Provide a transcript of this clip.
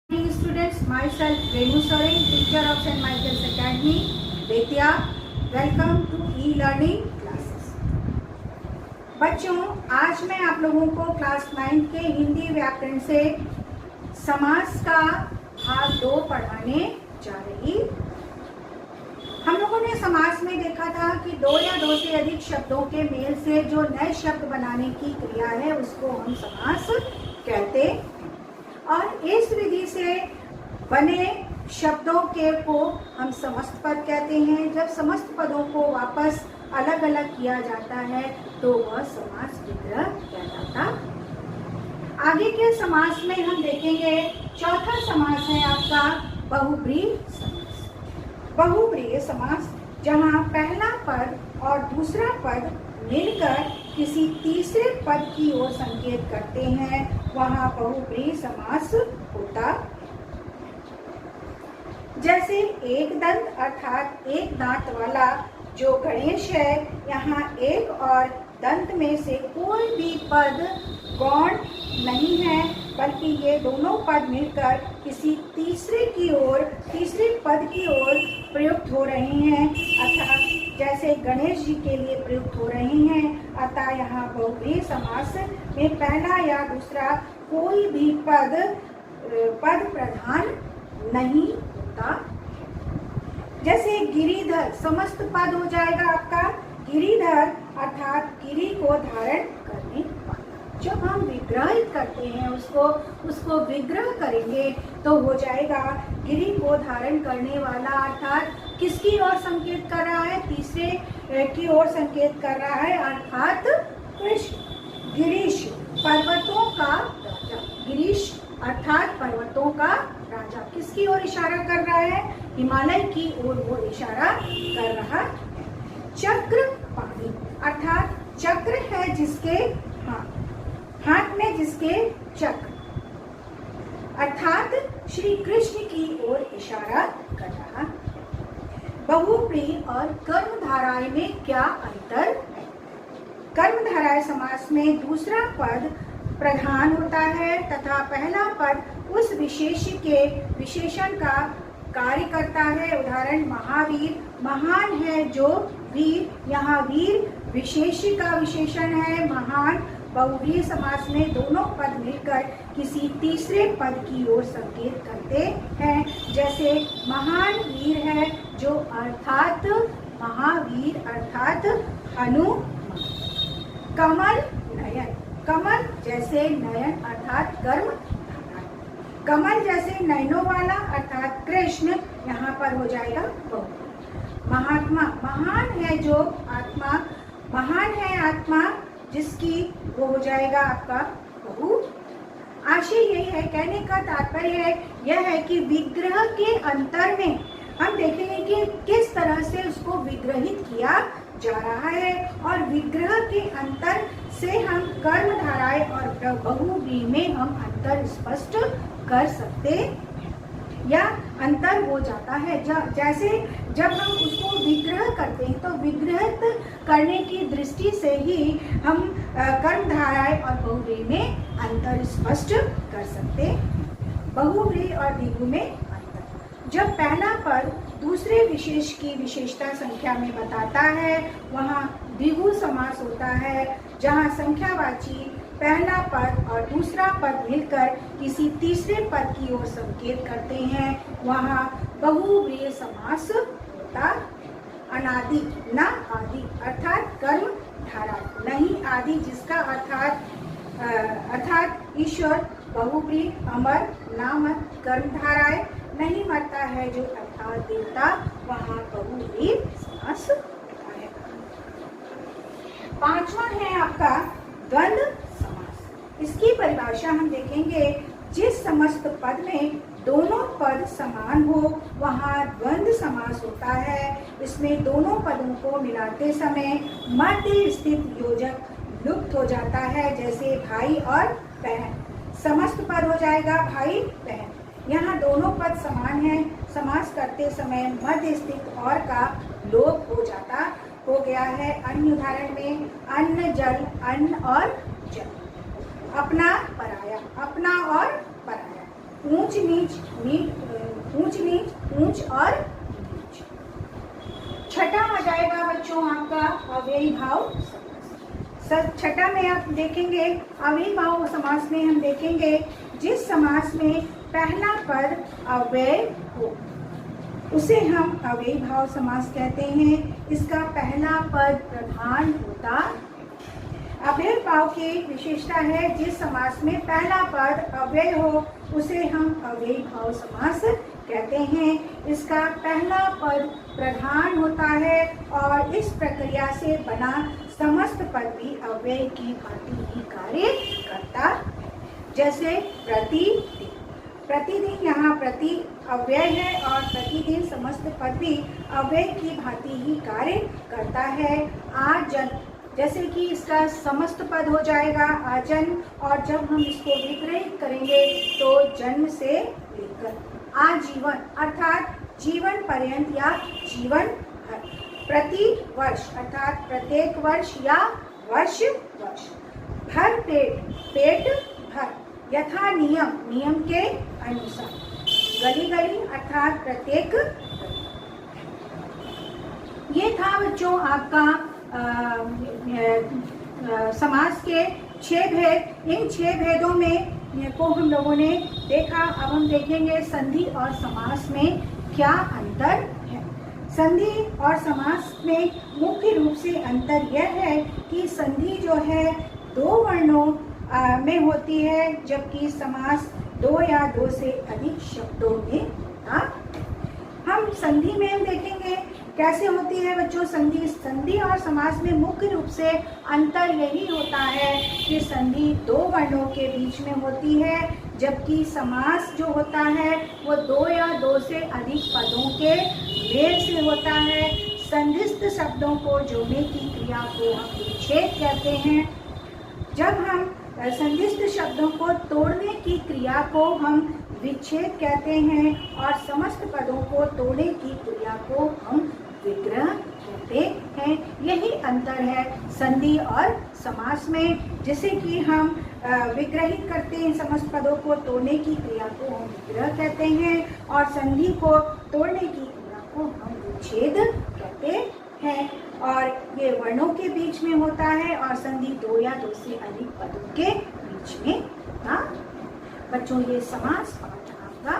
Dear students, myself Renu Soren, teacher of St. Michael's Academy, Bettiah. Welcome to e-learning classes. बच्चों, आज मैं आप लोगों को क्लास 9 के हिंदी व्याकरण से समास का भाग 2 पढ़ाने जा रही. हम लोगों ने समास में देखा था कि 2 या 2 से अधिक शब्दों के मेल से जो नए शब्द बनाने की क्रिया है उसको हम समास कहते हैं. और इस विधि से बने शब्दों के को हम समस्त पद कहते हैं. जब समस्त पदों को वापस अलग अलग किया जाता है तो वह समास विग्रह कहलाता. आगे के समास में हम देखेंगे. चौथा समास है आपका बहुब्रीहि समास. बहुब्रीहि समास जहाँ पहला पद और दूसरा पद मिलकर किसी तीसरे पद की ओर संकेत करते हैं, वहाँ बहुब्रीहि समास होता. जैसे एक दंत अर्थात एक दांत वाला जो गणेश है, यहाँ एक और दंत में से कोई भी पद गौण नहीं है, बल्कि ये दोनों पद मिलकर किसी तीसरे पद की ओर प्रयुक्त हो रहे हैं, अर्थात जैसे गणेश जी के लिए प्रयुक्त हो रहे हैं. अतः यहाँ बहुब्रीहि समास में पहला या दूसरा कोई भी पद प्रधान नहीं होता. जैसे गिरिधर समस्त पद हो जाएगा आपका गिरिधर, अर्थात गिरि को धारण करने वाला. जब हम विग्रहित करते हैं उसको विग्रह करेंगे तो हो जाएगा गिरि को धारण करने वाला, अर्थात किसकी ओर संकेत कर रहा है? तीसरे की ओर संकेत कर रहा है, अर्थात कृष्ण. गिरीश पर्वतों का राजा. गिरीश अर्थात पर्वतों का राजा किसकी ओर इशारा कर रहा है? हिमालय की ओर वो इशारा कर रहा है. चक्रपाणि अर्थात चक्र है जिसके हाथ में जिसके चक्र, अर्थात श्री कृष्ण की ओर इशारा कर रहा है. बहुब्रीहि और कर्मधारय में क्या अंतर है? कर्मधारय समास में दूसरा पद प्रधान होता है तथा पहला पद उस विशेषण का कार्य करता है. उदाहरण महावीर, महान है जो वीर, यहाँ वीर विशेष का विशेषण है. महान बहुब्रीहि समास में दोनों पद मिलकर किसी तीसरे पद की ओर संकेत करते हैं. जैसे महान वीर है जो, अर्थात महावीर अर्थात हनुमान. कमल नयन, कमल जैसे नयन अर्थात कर्म. कमल जैसे नयनों वाला अर्थात कृष्ण, यहाँ पर हो जाएगा बहुब्रीहि. महात्मा, महान है जो आत्मा, महान है आत्मा जिसकी, वो हो जाएगा आपका बहु. आशय यही है, कहने का तात्पर्य यह है कि विग्रह के अंतर में हम देखेंगे कि किस तरह से उसको विग्रहित किया जा रहा है, और विग्रह के अंतर से हम कर्मधारय और बहुब्रीहि में हम अंतर स्पष्ट कर सकते या अंतर हो जाता है. जैसे जब हम उसको विग्रह करते हैं तो विग्रहित करने की दृष्टि से ही हम कर्मधारय और बहुब्रीहि में अंतर स्पष्ट कर सकते. बहुब्रीहि और द्विगु में अंतर. जब पहला पद दूसरे विशेष की विशेषता संख्या में बताता है, वहाँ द्विगु समास होता है. जहाँ संख्यावाची पहला पद और दूसरा पद मिलकर किसी तीसरे पद की ओर संकेत करते हैं, वहाँ बहुब्रीहि समास होता. अनादि न आदि अर्थात कर्म धारा, नहीं आदि जिसका अर्थात ईश्वर. बहुब्रीहि अमर नामत कर्मधारय नहीं मरता है जो, अर्थात देवता, वहाँ बहुब्रीहि समास होता है. पांचवा है आपका द्वंद्व समास. इसकी परिभाषा हम देखेंगे. जिस समस्त पद में दोनों पद समान हो वहाँ द्वंद्व समास होता है. इसमें दोनों पदों को मिलाते समय मध्य स्थित योजक लुप्त हो जाता है. जैसे भाई और बहन, समस्त पद हो जाएगा भाई बहन. यहाँ दोनों पद समान हैं, समास करते समय मध्य स्थित और का लोप हो गया है. अन्य उदाहरण में अन्न जल, अन्न और जल. अपना पराया, अपना और पराया. ऊंच नीच, ऊंच नीच, ऊंच और नीच। छठा आ जाएगा बच्चों आपका अव्ययी भाव समास। छठा में आप देखेंगे अव्ययी भाव समास में हम देखेंगे जिस समास में पहला पद अव्यय हो उसे हम अव्ययी भाव समास कहते हैं। इसका पहला पद प्रधान होता। अव्ययी भाव की विशेषता है जिस समास में पहला पद अव्यय हो उसे हम अव्ययी भाव समास कहते हैं। इसका पहला पद प्रधान होता है और इस प्रक्रिया से बना समस्त पद भी अव्यय की भांति ही कार्य करता है। जैसे प्रतिदिन, प्रतिदिन यहाँ प्रति अव्यय है और प्रतिदिन समस्त पद भी अव्यय की भांति ही कार्य करता है। आजन, जैसे कि इसका समस्त पद हो जाएगा आजन, और जब हम इसको विग्रहित करेंगे तो जन्म से लेकर आजीवन अर्थात जीवन पर्यंत या जीवन भर। प्रति वर्ष अर्थात प्रत्येक वर्ष या वर्ष वर्ष। भर पेट, पेट भर, यथा नियम, नियम के अनुसार। गली गली अर्थात प्रत्येक गली। ये था बच्चों आपका समास के 6 भेद। इन 6 भेदों में को हम लोगों ने देखा। अब हम देखेंगे संधि और समास में क्या अंतर है। संधि और समास में मुख्य रूप से अंतर यह है कि संधि जो है 2 वर्णों में होती है जबकि समास 2 या 2 से अधिक शब्दों में होता है। हम संधि में हम देखेंगे कैसे होती है बच्चों संधि। संधि और समास में मुख्य रूप से अंतर यही होता है कि संधि 2 वर्णों के बीच में होती है जबकि समास जो होता है वो 2 या 2 से अधिक पदों के मेल से होता है। संधिस्थ शब्दों को जोड़ने की क्रिया को हम विच्छेद कहते हैं। जब हम संधिस्थ शब्दों को तोड़ने की क्रिया को हम विच्छेद कहते हैं और समस्त पदों को तोड़ने की क्रिया को हम विग्रह कहते हैं। यही अंतर है संधि और समास में। जैसे कि हम विग्रहित करते हैं समस्त पदों को तोड़ने की क्रिया को हम विग्रह कहते हैं और संधि को तोड़ने की क्रिया को हम विच्छेद कहते हैं। और ये वर्णों के बीच में होता है और संधि 2 या 2 से अधिक पदों के बीच में होता है। बच्चों ये समास पाठ आपका